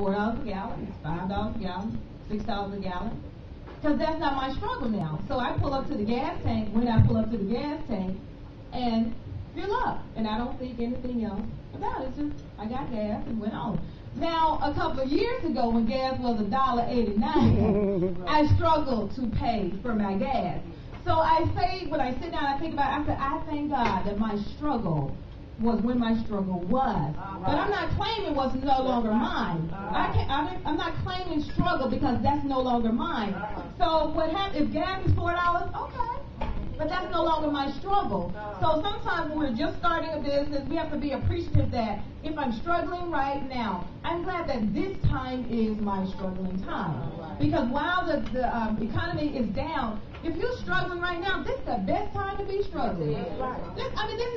$4 a gallon, it's $5 a gallon, $6 a gallon. Because that's not my struggle now. So I pull up to the gas tank, and fill up. And I don't think anything else about it. It's just, I got gas and went on. Now, a couple of years ago, when gas was $1.89, I struggled to pay for my gas. So I say, when I sit down, I think about it, I said, I thank God that my struggle was when my struggle was. But I'm not claiming what's no longer mine. I'm not claiming struggle because that's no longer mine. So what happens, if gas is $4, okay. But that's no longer my struggle. So sometimes when we're just starting a business, we have to be appreciative that if I'm struggling right now, I'm glad that this time is my struggling time. Because while the economy is down, if you're struggling right now, this is the best time to be struggling. This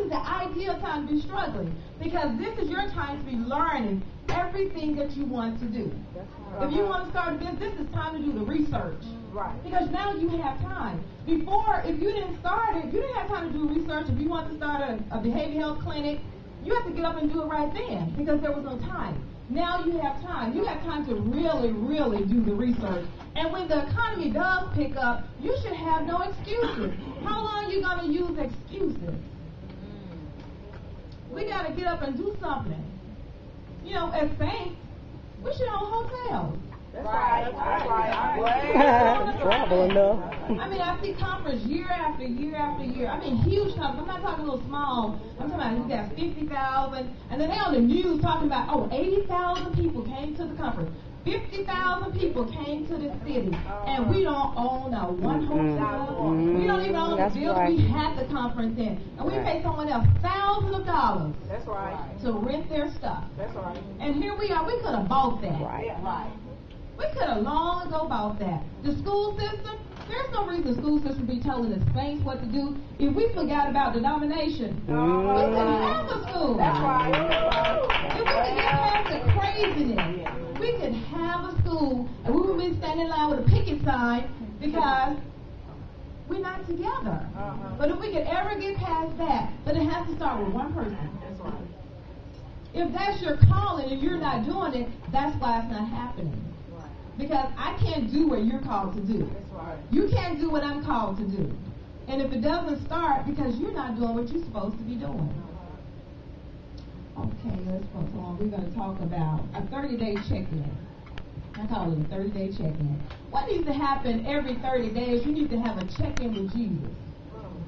is the ideal time to be struggling. Because this is your time to be learning everything that you want to do. If you want to start a business, this is time to do the research. Because now you have time. Before, if you didn't start it, you didn't have time to do research. If you want to start a behavioral health clinic, you have to get up and do it right then because there was no time. Now you have time. You have time to really, really do the research. And when the economy does pick up, you should have no excuses. How long are you going to use excuses? We got to get up and do something. You know, as saints, we should own hotels. That's right. Travel enough. I see conference year after year after year. Huge conference. I'm not talking a little small. I'm talking about you got 50,000. And then they're on the news talking about, 80,000 people came to the conference. 50,000 people came to the city. And we don't own a one hotel. We don't even own the building we had the conference in. And we pay someone else thousands of dollars to rent their stuff. That's right. And here we are. We could have bought that. We could have long ago bought that. The school system, there's no reason the school system be telling the saints what to do. If we forgot about denomination, we couldn't have a school. That's right. If we could get past the craziness, we could have a school and we would be standing in line with a picket sign because we're not together. But if we could ever get past that, but it has to start with one person. That's right. If that's your calling and you're not doing it, that's why it's not happening. Because I can't do what you're called to do. You can't do what I'm called to do. And if it doesn't start, because you're not doing what you're supposed to be doing. Okay, let's go on. We're going to talk about a 30-day check-in. I call it a 30-day check-in. What needs to happen every 30 days? You need to have a check-in with Jesus.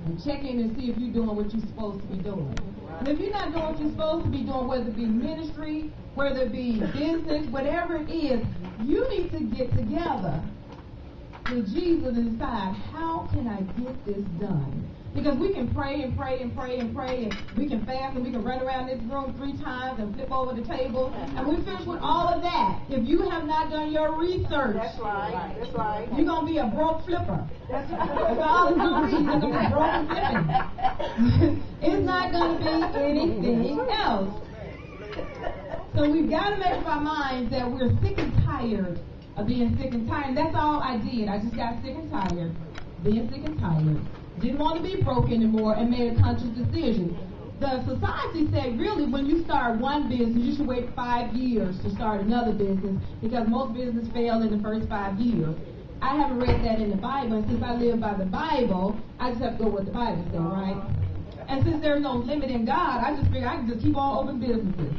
And check in and see if you're doing what you're supposed to be doing. And if you're not doing what you're supposed to be doing, whether it be ministry, whether it be business, whatever it is, you need to get together with Jesus and decide, how can I get this done? Because we can pray and pray and pray and pray, and we can fast, and we can run around this room 3 times and flip over the table, and we finish with all of that. If you have not done your research, that's right. That's right. You're going to be a broke flipper. That's all it's going to be. You're going to be broke and flipping. It's not going to be anything else. So we've got to make up our minds that we're sick and tired of being sick and tired. And that's all I did. I just got sick and tired, being sick and tired. Didn't want to be broke anymore and made a conscious decision. The society said, really, when you start one business, you should wait 5 years to start another business because most businesses fail in the first 5 years. I haven't read that in the Bible, and since I live by the Bible, I just have to go with the Bible says, right? And since there's no limit in God, I just figured I can just keep on opening businesses.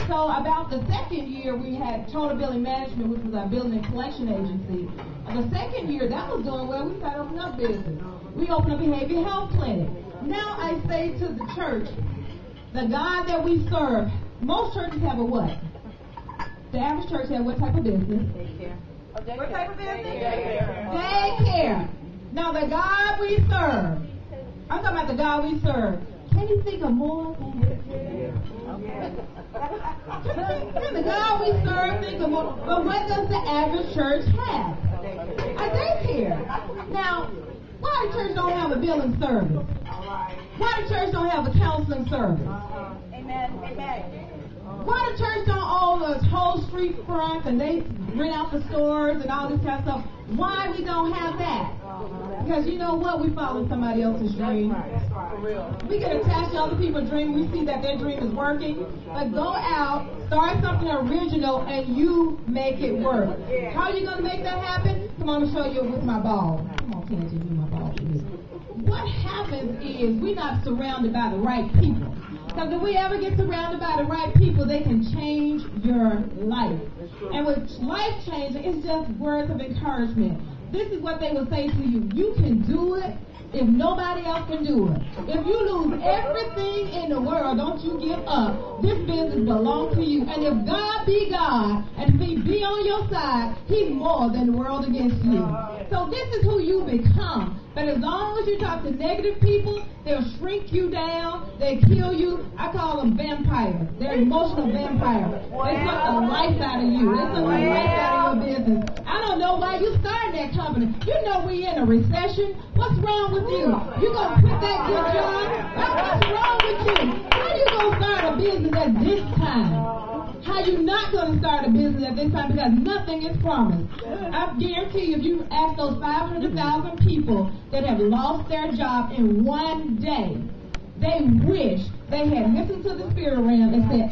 So about the second year, we had Total Billing Management, which was our billing and collection agency. And the second year, that was doing well. We started opening up business. We opened a behavioral health clinic. Now I say to the church, the God that we serve, most churches have a what? The average church has what type of business? Daycare. What type of business? Daycare. Daycare. Now the God we serve, I'm talking about the God we serve. Can you think of more than daycare? Can the God we serve think of more? But what does the average church have? A daycare. Now, why the church don't have a billing service? Why the church don't have a counseling service? Amen. Amen. Why the church don't own the whole street front and they rent out the stores and all this kind of stuff? Why we don't have that? Because you know what? We follow somebody else's dream. We get attached to other people's dream. We see that their dream is working. But go out, start something original, and you make it work. How are you going to make that happen? Come on, I'm going to show you with my ball. Come on, can't you do my ball? What happens is we're not surrounded by the right people. Because if we ever get surrounded by the right people, they can change your life. And with life changing, it's just words of encouragement. This is what they will say to you. You can do it if nobody else can do it. If you lose everything in the world, don't you give up. This business belongs to you. And if God be God and He be on your side, He's more than the world against you. So this is who you become. But as long as you talk to negative people, they'll shrink you down. They kill you. I call them vampires. They're emotional vampires. They suck the life out of you. They suck the life out of your business. I don't know why you started that company. You know we're in a recession. What's wrong with you? You gonna quit that good job? What's wrong with you? How you gonna start a business at this time? How you not going to start a business at this time? Because nothing is promised. I guarantee you, if you ask those 500,000 people that have lost their job in one day, they wish they had listened to the spirit realm and said,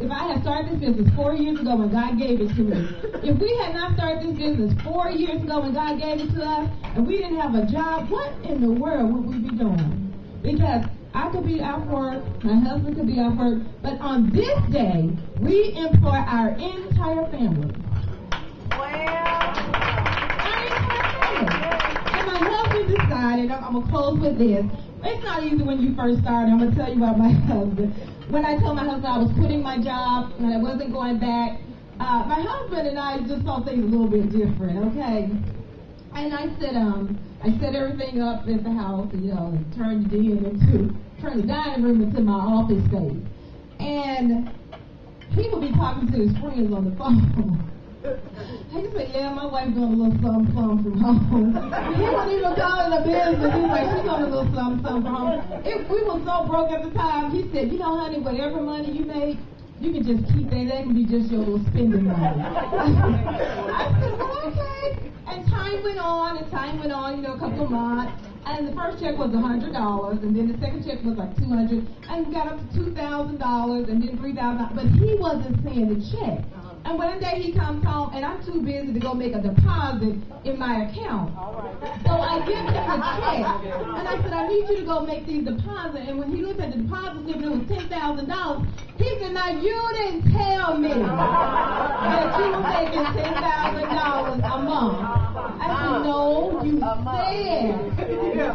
if I had started this business 4 years ago when God gave it to me, if we had not started this business 4 years ago when God gave it to us, and we didn't have a job, what in the world would we be doing? Because I could be out work, my husband could be out work, but on this day, we employ our entire family. Our entire family. And my husband decided, I'm going to close with this. It's not easy when you first start. I'm going to tell you about my husband. When I told my husband I was quitting my job and I wasn't going back, my husband and I just saw things a little bit different, okay? And I set everything up at the house, and turned the dining room into my office space. And he would be talking to his friends on the phone. He said, yeah, my wife doing a little something from home. He wasn't even calling a business. He was like, she's doing a little something from home. We were so broke at the time. He said, honey, whatever money you make, you can just keep that. That can be just your little spending money. I said, well, okay. And time went on, a couple of months. And the first check was $100, and then the second check was like $200, and we got up to $2,000, and then $3,000. But he wasn't seeing the check. And one day he comes home, and I'm too busy to go make a deposit in my account. So I give him a check, and I said, I need you to go make these deposits. And when he looked at the deposit slip, it was $10,000. He said, now you didn't tell me that you were making $10,000 a month. I said, no, you said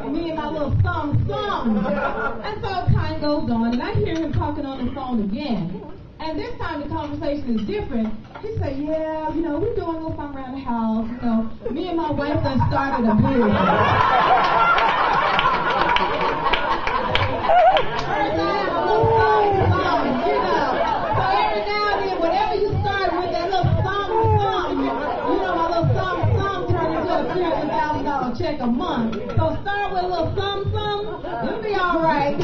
me and my little something. And so time goes on, and I hear him talking on the phone again. And this time the conversation is different. He said, yeah, we're doing a little something around the house. Me and my wife done started a business. Every now and then, whatever you start with, that little something, my little something turns into a $300,000 check a month. So start with a little something, you'll be all right.